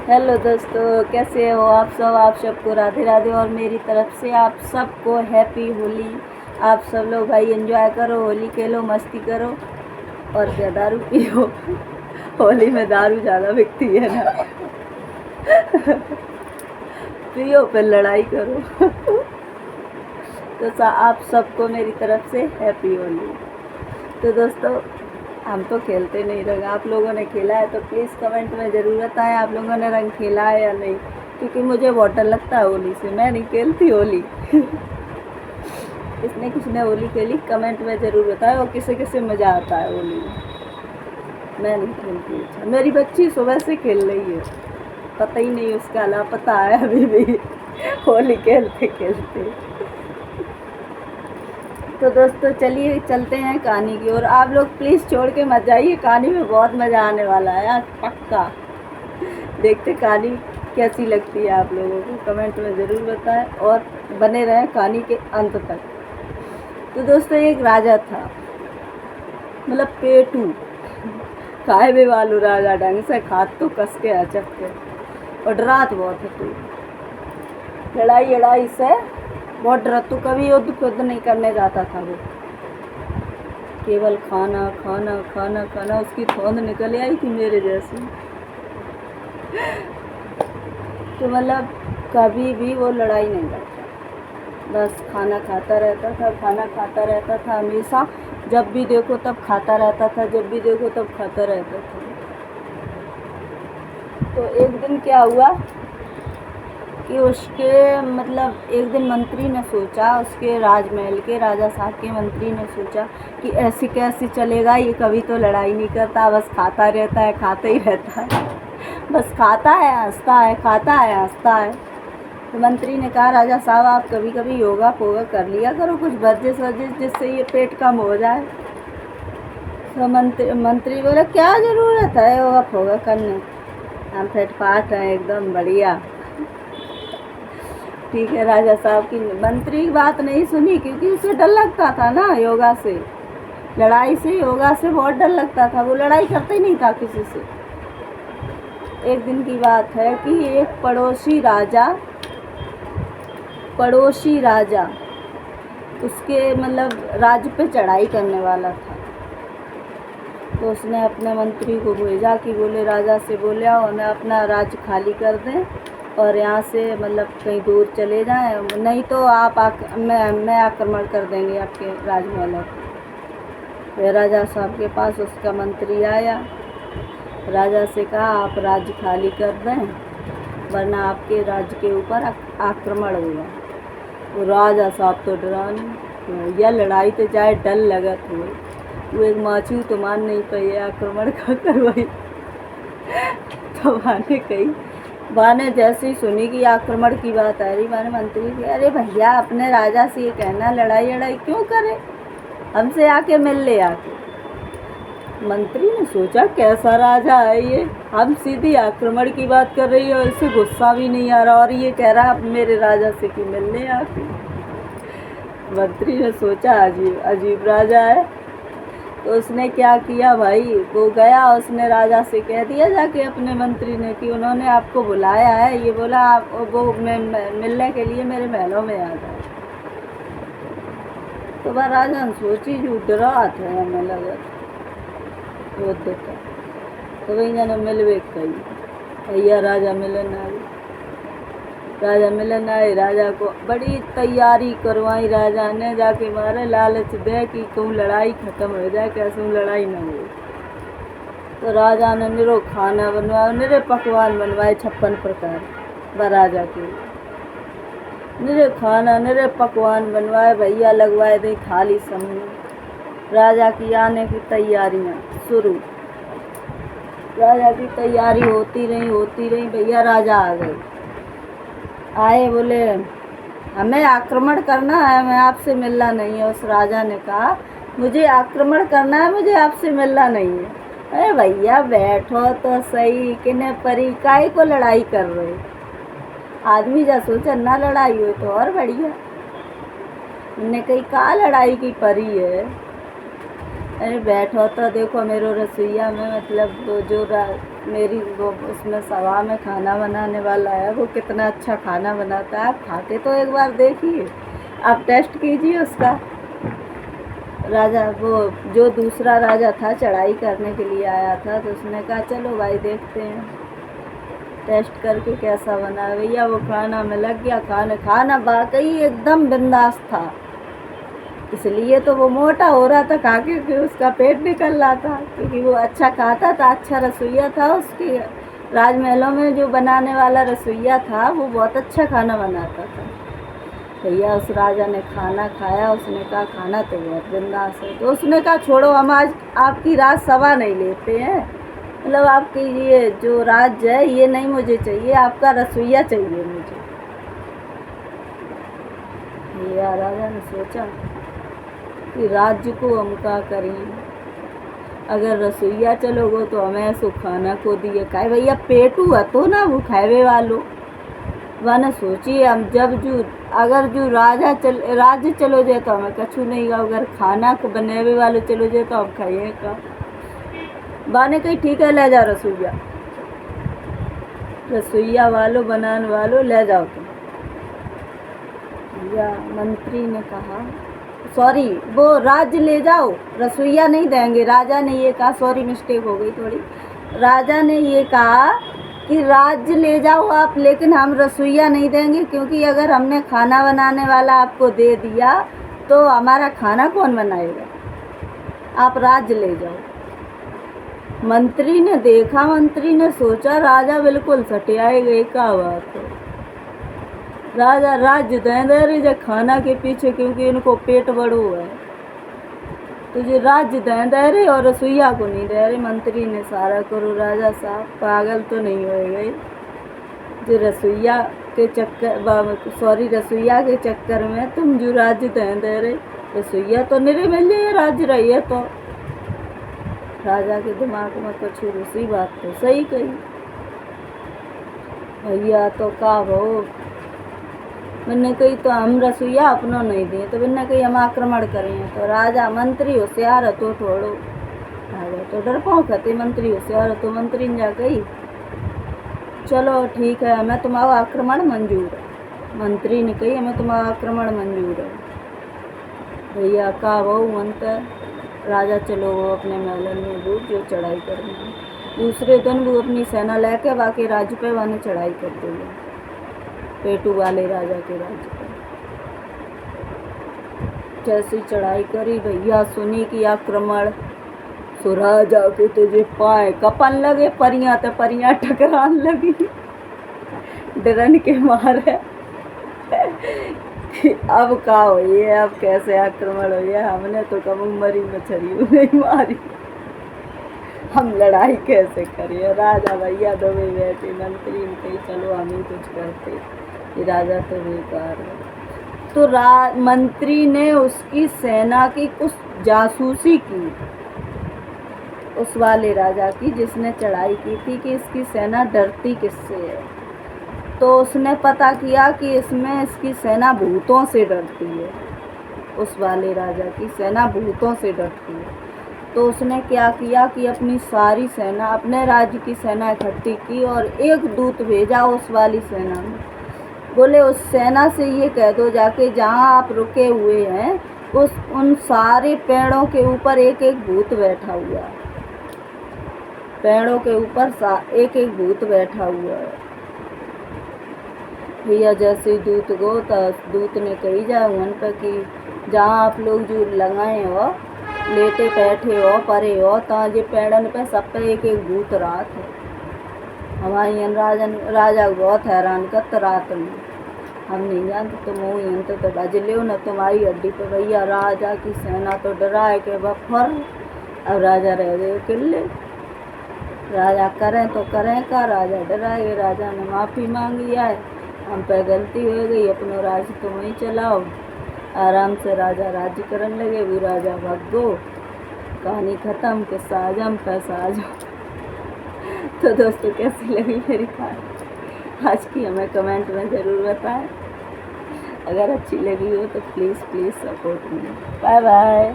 Hello दोस्तों, कैसे हो आप सब। आप सबको राधे राधे और मेरी तरफ से आप सबको हैप्पी होली। आप सब लोग भाई एंजॉय करो, होली खेलो, मस्ती करो और क्या दारू पियो। होली में दारू ज़्यादा बिकती है ना। पियो फिर लड़ाई करो। तो आप सबको मेरी तरफ से हैप्पी होली। तो दोस्तों, हम तो खेलते नहीं रंग। आप लोगों ने खेला है तो प्लीज़ कमेंट में ज़रूर बताएं आप लोगों ने रंग खेला है या नहीं, क्योंकि मुझे बहुत डर लगता है होली से। मैं नहीं खेलती होली। किसने होली खेली कमेंट में ज़रूर बताएं, और किसे किसे मज़ा आता है होली में। मैं नहीं खेलती। अच्छा, मेरी बच्ची सुबह से खेल रही है, पता ही नहीं उसका लापता है अभी भी। होली खेलते खेलते। तो दोस्तों चलिए चलते हैं कहानी की ओर। आप लोग प्लीज़ छोड़ के मत जाइए, कहानी में बहुत मज़ा आने वाला है आज पक्का। देखते कहानी कैसी लगती है आप लोगों को, कमेंट में ज़रूर बताएं और बने रहें कहानी के अंत तक। तो दोस्तों, एक राजा था, मतलब पेटू, खाए भी वालू राजा, ढंग से खात तो कस के अचक के, और डरात बहुत है तू। लड़ाई से बहुत डरा, तो कभी युद्ध खुद नहीं करने जाता था वो, केवल खाना खाना खाना खाना। उसकी थोंद निकल आई थी मेरे जैसी। तो मतलब कभी भी वो लड़ाई नहीं करता, बस खाना खाता रहता था, खाना खाता रहता था हमेशा। जब भी देखो तब खाता रहता था, जब भी देखो तब खाता रहता था। तो एक दिन क्या हुआ कि उसके मतलब एक दिन मंत्री ने सोचा, उसके राजमहल के राजा साहब के मंत्री ने सोचा कि ऐसे कैसे चलेगा, ये कभी तो लड़ाई नहीं करता, बस खाता रहता है, खाता ही रहता है, बस खाता है हंसता है, खाता है हंसता है। तो मंत्री ने कहा, राजा साहब आप कभी कभी योगा फोगा कर लिया करो, कुछ वर्जिश वर्जिश, जिससे ये पेट कम हो जाए। तो मंत्री बोले, क्या ज़रूरत है योगा फोगा करने, हम फिट फाट हैं एकदम बढ़िया। ठीक है, राजा साहब की मंत्री की बात नहीं सुनी, क्योंकि उसे डर लगता था ना योगा से, लड़ाई से, योगा से बहुत डर लगता था। वो लड़ाई करता ही नहीं था किसी से। एक दिन की बात है कि एक पड़ोसी राजा उसके मतलब राज्य पे चढ़ाई करने वाला था। तो उसने अपने मंत्री को भेजा कि बोले राजा से बोले आओ, उन्हें अपना राज्य खाली कर दें और यहाँ से मतलब कहीं दूर चले जाएं, नहीं तो आप मैं आक्रमण कर देंगे आपके राजमहल पर। फिर राजा साहब के पास उसका मंत्री आया, राजा से कहा आप राज्य खाली कर दें वरना आपके राज्य के ऊपर आक्रमण होगा। तो राजा साहब तो डरा नहीं, यह लड़ाई तो जाए डर लगा था, वो एक माछी तो मान नहीं पाई आक्रमण का करवाई। तो बाने जैसे ही सुनी कि आक्रमण की बात आ रही, मैंने मंत्री से, अरे भैया अपने राजा से ये कहना लड़ाई क्यों करे, हमसे आके मिल ले आके। मंत्री ने सोचा कैसा राजा है ये, हम सीधी आक्रमण की बात कर रही है, इसे गुस्सा भी नहीं आ रहा और ये कह रहा मेरे राजा से कि मिलने आके। मंत्री ने सोचा अजीब राजा है। तो उसने क्या किया भाई, वो गया, उसने राजा से कह दिया जाके अपने मंत्री ने कि उन्होंने आपको बुलाया है, ये बोला आप वो मिलने के लिए मेरे महलों में आ जाए। तो वह राजा ने सोची जो डरा था, हमें लगा युद्ध था। तो वही जाने मिलवे कही, भैया राजा मिलन आए। राजा को बड़ी तैयारी करवाई राजा ने, जाके मारे लालच दे कि कहूँ लड़ाई ख़त्म हो जाए, कैसे लड़ाई न हो। तो राजा ने निरो खाना बनवाया, निरे पकवान बनवाए 56 प्रकार, वह राजा के निरे खाना निरे पकवान बनवाए, भैया लगवाए दी थाली समूह। राजा की आने की तैयारियाँ शुरू, राजा की तैयारी होती रही, भैया राजा आ गए। आए, बोले हमें आक्रमण करना है, हमें आपसे मिलना नहीं है। उस राजा ने कहा मुझे आक्रमण करना है, मुझे आपसे मिलना नहीं है। अरे भैया बैठो तो सही, किने परी काहे को लड़ाई कर रहे, आदमी जा सोचा ना लड़ाई हो तो और बढ़िया, ने कही कहा लड़ाई की परी है। अरे बैठो तो देखो, मेरो रसोईया में मतलब जो मेरी वो उसमें सभा में खाना बनाने वाला है, वो कितना अच्छा खाना बनाता है। आप खा के तो एक बार देखिए, आप टेस्ट कीजिए उसका। राजा वो जो दूसरा राजा था चढ़ाई करने के लिए आया था, तो उसने कहा चलो भाई देखते हैं टेस्ट करके कैसा बना है। भैया वो खाना में लग गया, खाना वाकई एकदम बिंदास था। इसलिए तो वो मोटा हो रहा था खा के, कि उसका पेट निकल रहा था, क्योंकि वो अच्छा खाता था, अच्छा रसोइया था। उसके राजमहलों में जो बनाने वाला रसोइया था वो बहुत अच्छा खाना बनाता था। भैया उस राजा ने खाना खाया, उसने कहा खाना तो बहुत बिंदास है। तो उसने कहा छोड़ो, हम आज आपकी राजसभा नहीं लेते हैं, मतलब आपकी ये जो राज्य है ये नहीं मुझे चाहिए, आपका रसोइया चाहिए मुझे। भैया राजा ने सोचा कि राज्य को हम क्या करें, अगर रसोइया चलोगो तो हमें ऐसो खाना को दिए खाए। भैया पेटू हतो ना वो खावे वालो, वह सोचिए हम जब जो अगर जो राज्य चलो जाए तो हमें कछु नहीं गा, अगर खाना को बनेवे वाले चलो जाए तो हम खाइए का। बाने कहीं ठीक है, ले जा रसोइया वालों बनाने वालों ले जाओ तुम। भैया मंत्री ने कहा सॉरी, वो राज्य ले जाओ, रसोइया नहीं देंगे। राजा ने ये कहा, सॉरी मिस्टेक हो गई थोड़ी, राजा ने ये कहा कि राज्य ले जाओ आप, लेकिन हम रसोइया नहीं देंगे, क्योंकि अगर हमने खाना बनाने वाला आपको दे दिया तो हमारा खाना कौन बनाएगा, आप राज्य ले जाओ। मंत्री ने देखा, मंत्री ने सोचा राजा बिल्कुल सटियाए गए, क्या बात है, राजा राज्य दे रहे जो खाना के पीछे, क्योंकि इनको पेट बड़ो है, तुझे राज्य दे रहे और रसोइया को नहीं दे रहे। मंत्री ने सारा करो राजा साहब पागल तो नहीं हो गए, जो रसोइया के चक्कर में तुम जो राज्य दे रहे, रसोइया तो नहीं मिल जाए राज्य रही है। तो राजा के दिमाग में कुछ दूसरी बात तो सही कही। भैया तो का हो, मैंने कही तो हम रसोइया अपनों नहीं दिए, तो मैंने कही हम आक्रमण करें। तो राजा मंत्री होशियार है तो थोड़ो, राजा तो डरपोक है, मंत्री होशियार है तो मंत्री ने जा कही चलो ठीक है हमें तुम्हारा आक्रमण मंजूर है। मंत्री ने कही हमें तुम्हारा आक्रमण मंजूर है। भैया का बहु अंत राजा चलो वो अपने महल में डूब जो चढ़ाई करनी है। दूसरे दिन वो अपनी सेना लेके बाकी राज्य पे वहाँ चढ़ाई कर दी, पेटू वाले राजा के राज्य पर। जैसी चढ़ाई करी भैया सुनी कि आक्रमण, सो राजा के तुझे पाए कपन लगे, परियां तो परियां टकरान लगी डरन के मारे अब का हो ये, अब कैसे आक्रमण हो गया, हमने तो कब मरी मछली नहीं मारी, हम लड़ाई कैसे करिए। राजा भैया दो में बैठे, मंत्री ने कही चलो हम ही कुछ करते, ये राजा तो बेकार है। तो मंत्री ने उसकी सेना की कुछ जासूसी की, उस वाले राजा की जिसने चढ़ाई की थी, कि इसकी सेना डरती किससे है। तो उसने पता किया कि इसकी सेना भूतों से डरती है, उस वाले राजा की सेना भूतों से डरती है। तो उसने क्या किया कि अपनी सारी सेना, अपने राज्य की सेना इकट्ठी की और एक दूत भेजा उस वाली सेना में, बोले उस सेना से ये कह दो जाके जहाँ आप रुके हुए हैं उन सारे पेड़ों के ऊपर एक एक भूत बैठा हुआ है, पेड़ों के ऊपर एक एक भूत बैठा हुआ है। भैया जैसे दूत गो तो दूत ने कही जाए उन पर कि जहाँ आप लोग जो लगाए हो, लेटे बैठे हो, परे हो, तो ये पेड़न पे सब पे एक एक भूत रात है। हमारे यहाँ राजा बहुत हैरान कर रात में, हम नहीं जानते तुम वो यहाँ तो डज लो न तुम्हारी हड्डी पे। भैया राजा की सेना तो डराए के बफर, अब राजा रह गए किले, राजा करें तो करें का, राजा डराए। राजा ने माफ़ी मांगी है, हम पे गलती हो गई, अपना राज्य तुम ही चलाओ। आराम से राजा राज्य करने लगे, वो राजा भगो, कहानी ख़त्म, किस्सा आजम पैसा आजम। तो दोस्तों कैसी लगी मेरी कहानी आज की, हमें कमेंट में ज़रूर बताएं। अगर अच्छी लगी हो तो please support me. Bye bye.